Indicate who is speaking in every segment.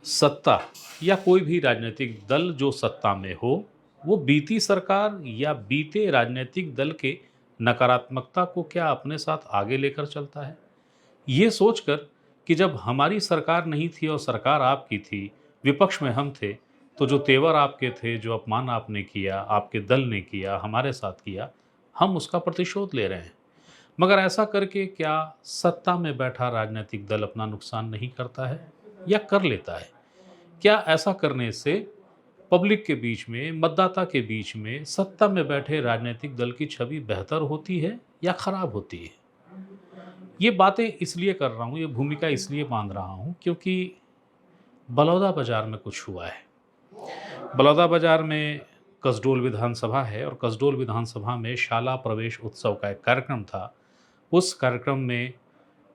Speaker 1: सत्ता या कोई भी राजनीतिक दल जो सत्ता में हो, वो बीती सरकार या बीते राजनीतिक दल के नकारात्मकता को क्या अपने साथ आगे लेकर चलता है? ये सोचकर कि जब हमारी सरकार नहीं थी और सरकार आपकी थी, विपक्ष में हम थे, तो जो तेवर आपके थे, जो अपमान आपने किया, आपके दल ने किया, हमारे साथ किया, हम उसका प्रतिशोध ले रहे हैं। मगर ऐसा करके क्या सत्ता में बैठा राजनीतिक दल अपना नुकसान नहीं करता है या कर लेता है? क्या ऐसा करने से पब्लिक के बीच में, मतदाता के बीच में सत्ता में बैठे राजनीतिक दल की छवि बेहतर होती है या खराब होती है? ये बातें इसलिए कर रहा हूँ, ये भूमिका इसलिए बांध रहा हूँ क्योंकि बलौदा बाजार में कुछ हुआ है। बलौदा बाजार में कसडोल विधानसभा है और कसडोल विधानसभा में शाला प्रवेश उत्सव का एक कार्यक्रम था। उस कार्यक्रम में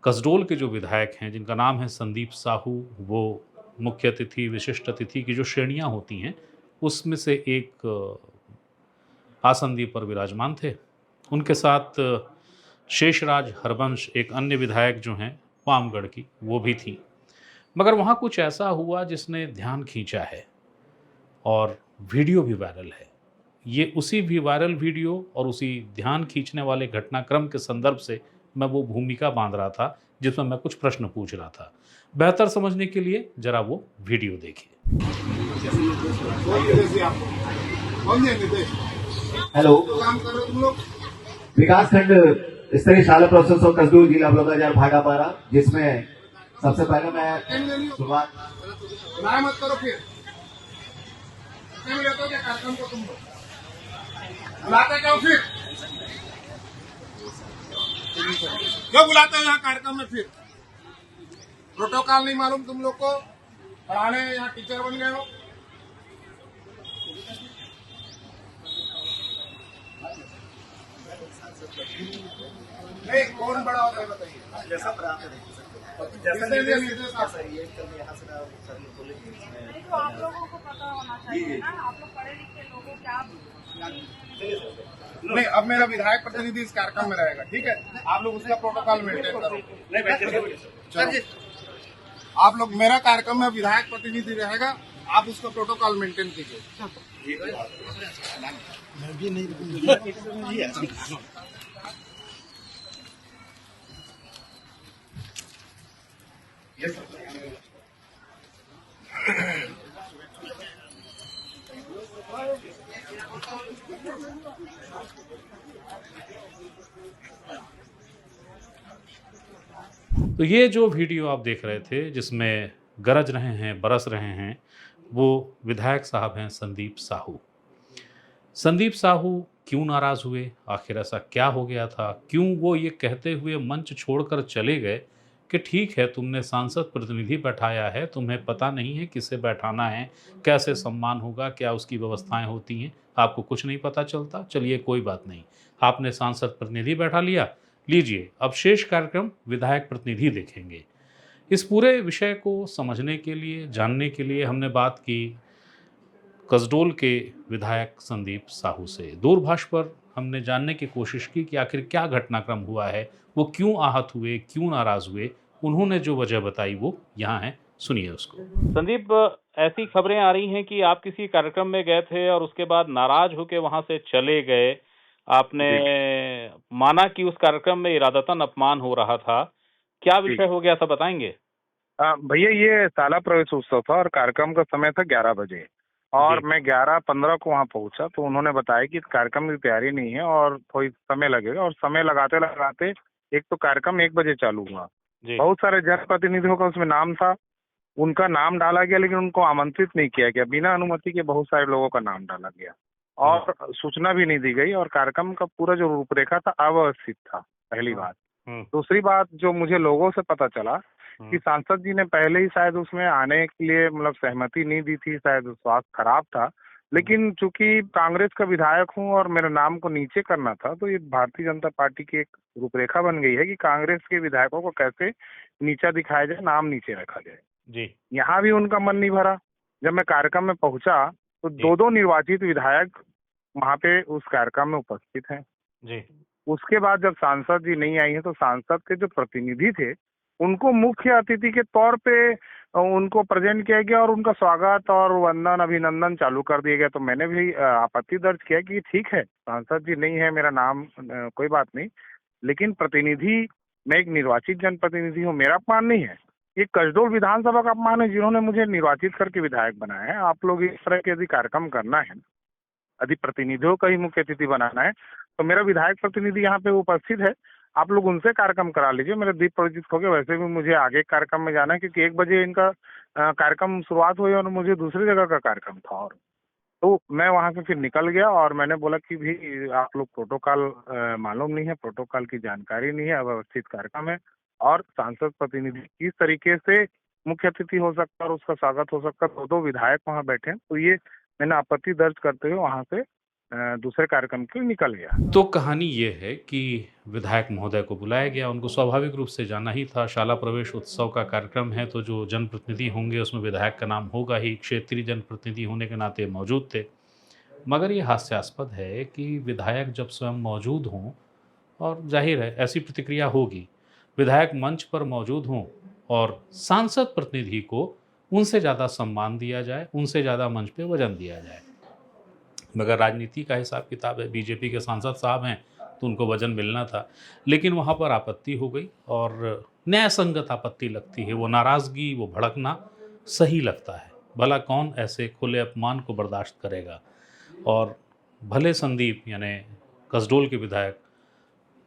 Speaker 1: कसडोल के जो विधायक हैं, जिनका नाम है संदीप साहू, वो मुख्य अतिथि, विशिष्ट अतिथि की जो श्रेणियाँ होती हैं, उसमें से एक आसंदी पर विराजमान थे। उनके साथ शेषराज हरबंश, एक अन्य विधायक जो हैं वामगढ़ की, वो भी थीं। मगर वहाँ कुछ ऐसा हुआ जिसने ध्यान खींचा है और वीडियो भी वायरल है। ये उसी भी वायरल वीडियो और उसी ध्यान खींचने वाले घटनाक्रम के संदर्भ से मैं वो भूमिका बांध रहा था, जिसमें मैं कुछ प्रश्न पूछ रहा था। बेहतर समझने के लिए ज़रा वो वीडियो देखिए।
Speaker 2: हेलो, विकास खंड स्तरीय शाला प्रोसेस और कसडोल जिला बलौदाबाजार भागापारा, जिसमें सबसे पहले मैं शुरुआत
Speaker 3: मत करो। फिर क्या कार्यक्रम को तुम लोग बुलाते क्यों? फिर क्यों बुलाते हो यहाँ कार्यक्रम में? फिर प्रोटोकॉल नहीं मालूम तुम लोग को? पढ़ाने यहाँ टीचर बन गए हो? नहीं, कौन बड़ा होता है बताइए?
Speaker 2: जैसा
Speaker 3: निर्देश
Speaker 4: तो आप लोगों को पता होना चाहिए ना, आप लोग पढ़े लिखे लोगों क्या।
Speaker 3: नहीं, अब मेरा विधायक प्रतिनिधि इस कार्यक्रम में रहेगा, ठीक है? आप लोग उसका प्रोटोकॉल मेंटेन करो। चलो, आप लोग, मेरा कार्यक्रम में विधायक प्रतिनिधि रहेगा, आप उसका प्रोटोकॉल मेंटेन कीजिए। मैं भी नहीं
Speaker 1: तो ये जो वीडियो आप देख रहे थे, जिसमें गरज रहे हैं, बरस रहे हैं, वो विधायक साहब हैं संदीप साहू। संदीप साहू क्यों नाराज़ हुए? आखिर ऐसा क्या हो गया था? क्यों वो ये कहते हुए मंच छोड़कर चले गए कि ठीक है, तुमने सांसद प्रतिनिधि बैठाया है, तुम्हें पता नहीं है किसे बैठाना है, कैसे सम्मान होगा, क्या उसकी व्यवस्थाएं होती हैं, आपको कुछ नहीं पता चलता? चलिए, कोई बात नहीं, आपने सांसद प्रतिनिधि बैठा लिया, लीजिए अब शेष कार्यक्रम विधायक प्रतिनिधि देखेंगे। इस पूरे विषय को समझने के लिए, जानने के लिए हमने बात की कसडोल के विधायक संदीप साहू से। दूरभाष पर हमने जानने की कोशिश की कि आखिर क्या घटनाक्रम हुआ है, वो क्यों आहत हुए, क्यों नाराज़ हुए। उन्होंने जो वजह बताई वो यहाँ है, सुनिए उसको।
Speaker 5: संदीप, ऐसी खबरें आ रही हैं कि आप किसी कार्यक्रम में गए थे और उसके बाद नाराज होकर वहां से चले गए। आपने माना कि उस कार्यक्रम में इरादतन अपमान हो रहा था। क्या विषय हो गया था, बताएंगे?
Speaker 6: भैया, ये शाला प्रवेश उत्सव था और कार्यक्रम का समय था 11 बजे और मैं 11:15 को वहाँ पहुंचा, तो उन्होंने बताया कि कार्यक्रम की तैयारी नहीं है और थोड़ी समय लगेगा। और समय लगाते लगाते एक तो कार्यक्रम 1 बजे चालू हुआ। बहुत सारे जनप्रतिनिधियों का उसमें नाम था, उनका नाम डाला गया, लेकिन उनको आमंत्रित नहीं किया गया। बिना अनुमति के बहुत सारे लोगों का नाम डाला गया और सूचना भी नहीं दी गई और कार्यक्रम का पूरा जो रूपरेखा था अव्यवस्थित था, पहली बात। दूसरी बात, जो मुझे लोगों से पता चला कि सांसद जी ने पहले ही शायद उसमें आने के लिए मतलब सहमति नहीं दी थी, शायद स्वास्थ्य खराब था। लेकिन चूंकि कांग्रेस का विधायक हूं और मेरे नाम को नीचे करना था, तो ये भारतीय जनता पार्टी की एक रूपरेखा बन गई है कि कांग्रेस के विधायकों को कैसे नीचा दिखाया जाए, नाम नीचे रखा जाए जी। यहाँ भी उनका मन नहीं भरा। जब मैं कार्यक्रम में पहुंचा तो 2 निर्वाचित विधायक वहाँ पे उस कार्यक्रम में उपस्थित हैं जी। उसके बाद जब सांसद जी नहीं आई है तो सांसद के जो प्रतिनिधि थे उनको मुख्य अतिथि के तौर पे उनको प्रेजेंट किया गया और उनका स्वागत और वंदन अभिनंदन चालू कर दिया गया। तो मैंने भी आपत्ति दर्ज किया कि ठीक है, सांसद जी नहीं है मेरा नाम, कोई बात नहीं, लेकिन प्रतिनिधि, मैं एक निर्वाचित जनप्रतिनिधि हूँ, मेरा अपमान नहीं है, ये कसडोल विधानसभा का अपमान है जिन्होंने मुझे निर्वाचित करके विधायक बनाया है। आप लोग इस तरह के यदि कार्यक्रम करना है, यदि प्रतिनिधियों का ही मुख्य अतिथि बनाना है, तो मेरा विधायक प्रतिनिधि यहाँ पे उपस्थित है, आप लोग उनसे कार्यक्रम करा लीजिए। मेरे दीप प्रज्वलित हो गए, वैसे भी मुझे आगे कार्यक्रम में जाना है क्योंकि 1 बजे इनका कार्यक्रम शुरुआत हुई और मुझे दूसरी जगह का कार्यक्रम था। और तो मैं वहाँ से फिर निकल गया और मैंने बोला कि भी आप लोग प्रोटोकॉल मालूम नहीं है, प्रोटोकॉल की जानकारी नहीं है, अव्यवस्थित कार्यक्रम है और सांसद प्रतिनिधि किस तरीके से मुख्य अतिथि हो सकता है और उसका स्वागत हो सकता है। 2 विधायक वहाँ बैठे हैं, तो ये मैंने आपत्ति दर्ज करते हुए वहाँ से दूसरे कार्यक्रम के लिए निकल गया।
Speaker 1: तो कहानी ये है कि विधायक महोदय को बुलाया गया, उनको स्वाभाविक रूप से जाना ही था। शाला प्रवेश उत्सव का कार्यक्रम है तो जो जनप्रतिनिधि होंगे उसमें विधायक का नाम होगा ही, क्षेत्रीय जनप्रतिनिधि होने के नाते मौजूद थे। मगर ये हास्यास्पद है कि विधायक जब स्वयं मौजूद हों, और जाहिर है ऐसी प्रतिक्रिया होगी, विधायक मंच पर मौजूद हों और सांसद प्रतिनिधि को उनसे ज़्यादा सम्मान दिया जाए, उनसे ज़्यादा मंच पे वजन दिया जाए। मगर राजनीति का हिसाब किताब है, बीजेपी के सांसद साहब हैं तो उनको वजन मिलना था, लेकिन वहाँ पर आपत्ति हो गई और न्यायसंगत आपत्ति लगती है। वो नाराज़गी, वो भड़कना सही लगता है। भला कौन ऐसे खुले अपमान को बर्दाश्त करेगा। और भले संदीप यानी कसडोल के विधायक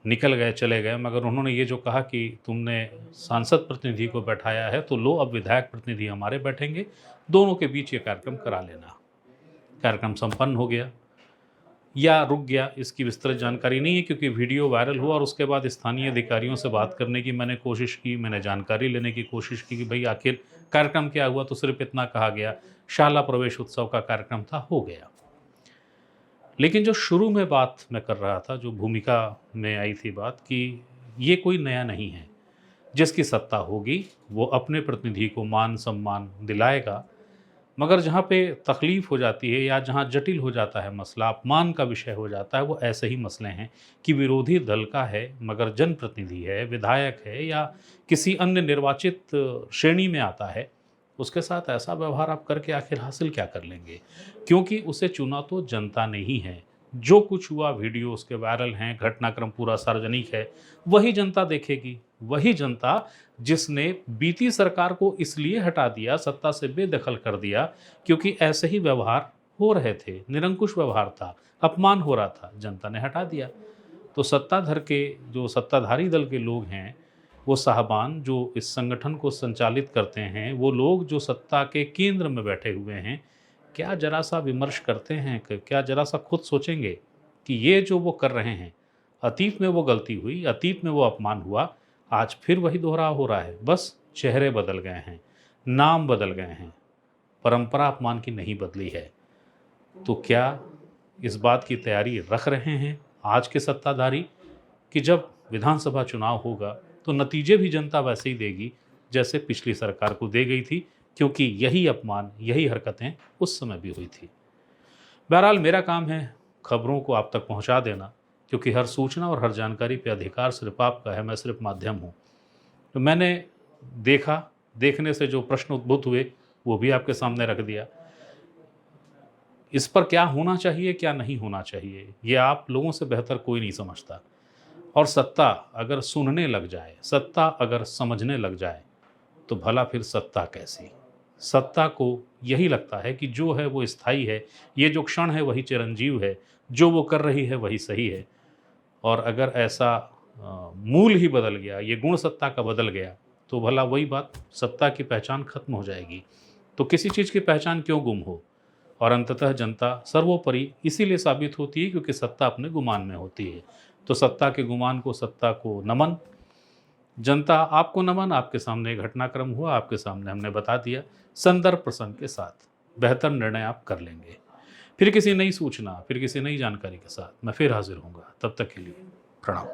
Speaker 1: निकल गए, चले गए, मगर उन्होंने ये जो कहा कि तुमने सांसद प्रतिनिधि को बैठाया है तो लो अब विधायक प्रतिनिधि हमारे बैठेंगे, दोनों के बीच ये कार्यक्रम करा लेना। कार्यक्रम संपन्न हो गया या रुक गया, इसकी विस्तृत जानकारी नहीं है क्योंकि वीडियो वायरल हुआ और उसके बाद स्थानीय अधिकारियों से बात करने की मैंने कोशिश की, मैंने जानकारी लेने की कोशिश की कि भाई आखिर कार्यक्रम क्या हुआ। तो सिर्फ इतना कहा गया, शाला प्रवेश उत्सव का कार्यक्रम था, हो गया। लेकिन जो शुरू में बात मैं कर रहा था, जो भूमिका में आई थी बात, कि ये कोई नया नहीं है। जिसकी सत्ता होगी वो अपने प्रतिनिधि को मान सम्मान दिलाएगा, मगर जहाँ पे तकलीफ़ हो जाती है या जहाँ जटिल हो जाता है मसला, अपमान का विषय हो जाता है, वो ऐसे ही मसले हैं कि विरोधी दल का है मगर जनप्रतिनिधि है, विधायक है या किसी अन्य निर्वाचित श्रेणी में आता है, उसके साथ ऐसा व्यवहार आप करके आखिर हासिल क्या कर लेंगे। क्योंकि उसे चुना तो जनता ने ही है। जो कुछ हुआ, वीडियो उसके वायरल हैं, घटनाक्रम पूरा सार्वजनिक है, वही जनता देखेगी। वही जनता जिसने बीती सरकार को इसलिए हटा दिया, सत्ता से बेदखल कर दिया क्योंकि ऐसे ही व्यवहार हो रहे थे, निरंकुश व्यवहार था, अपमान हो रहा था, जनता ने हटा दिया। तो सत्ताधर के जो सत्ताधारी दल के लोग हैं, वो साहबान जो इस संगठन को संचालित करते हैं, वो लोग जो सत्ता के केंद्र में बैठे हुए हैं, क्या जरा सा विमर्श करते हैं, क्या जरा सा खुद सोचेंगे कि ये जो वो कर रहे हैं, अतीत में वो गलती हुई, अतीत में वो अपमान हुआ, आज फिर वही दोहराव हो रहा है। बस चेहरे बदल गए हैं, नाम बदल गए हैं, परंपरा अपमान की नहीं बदली है। तो क्या इस बात की तैयारी रख रहे हैं आज के सत्ताधारी कि जब विधानसभा चुनाव होगा तो नतीजे भी जनता वैसे ही देगी जैसे पिछली सरकार को दे गई थी, क्योंकि यही अपमान, यही हरकतें उस समय भी हुई थी। बहरहाल मेरा काम है खबरों को आप तक पहुंचा देना, क्योंकि हर सूचना और हर जानकारी पे अधिकार सिर्फ आपका है, मैं सिर्फ माध्यम हूँ। तो मैंने देखा, देखने से जो प्रश्न उद्भूत हुए वो भी आपके सामने रख दिया। इस पर क्या होना चाहिए, क्या नहीं होना चाहिए, ये आप लोगों से बेहतर कोई नहीं समझता। और सत्ता अगर सुनने लग जाए, सत्ता अगर समझने लग जाए, तो भला फिर सत्ता कैसी। सत्ता को यही लगता है कि जो है वो स्थायी है, ये जो क्षण है वही चिरंजीव है, जो वो कर रही है वही सही है। और अगर ऐसा मूल ही बदल गया, ये गुण सत्ता का बदल गया, तो भला वही बात, सत्ता की पहचान खत्म हो जाएगी। तो किसी चीज़ की पहचान क्यों गुम हो। और अंततः जनता सर्वोपरि इसीलिए साबित होती है क्योंकि सत्ता अपने गुमान में होती है। तो सत्ता के गुमान को, सत्ता को नमन। जनता आपको नमन। आपके सामने घटनाक्रम हुआ, आपके सामने हमने बता दिया, संदर्भ प्रसंग के साथ बेहतर निर्णय आप कर लेंगे। फिर किसी नई सूचना, फिर किसी नई जानकारी के साथ मैं फिर हाजिर होऊंगा। तब तक के लिए प्रणाम।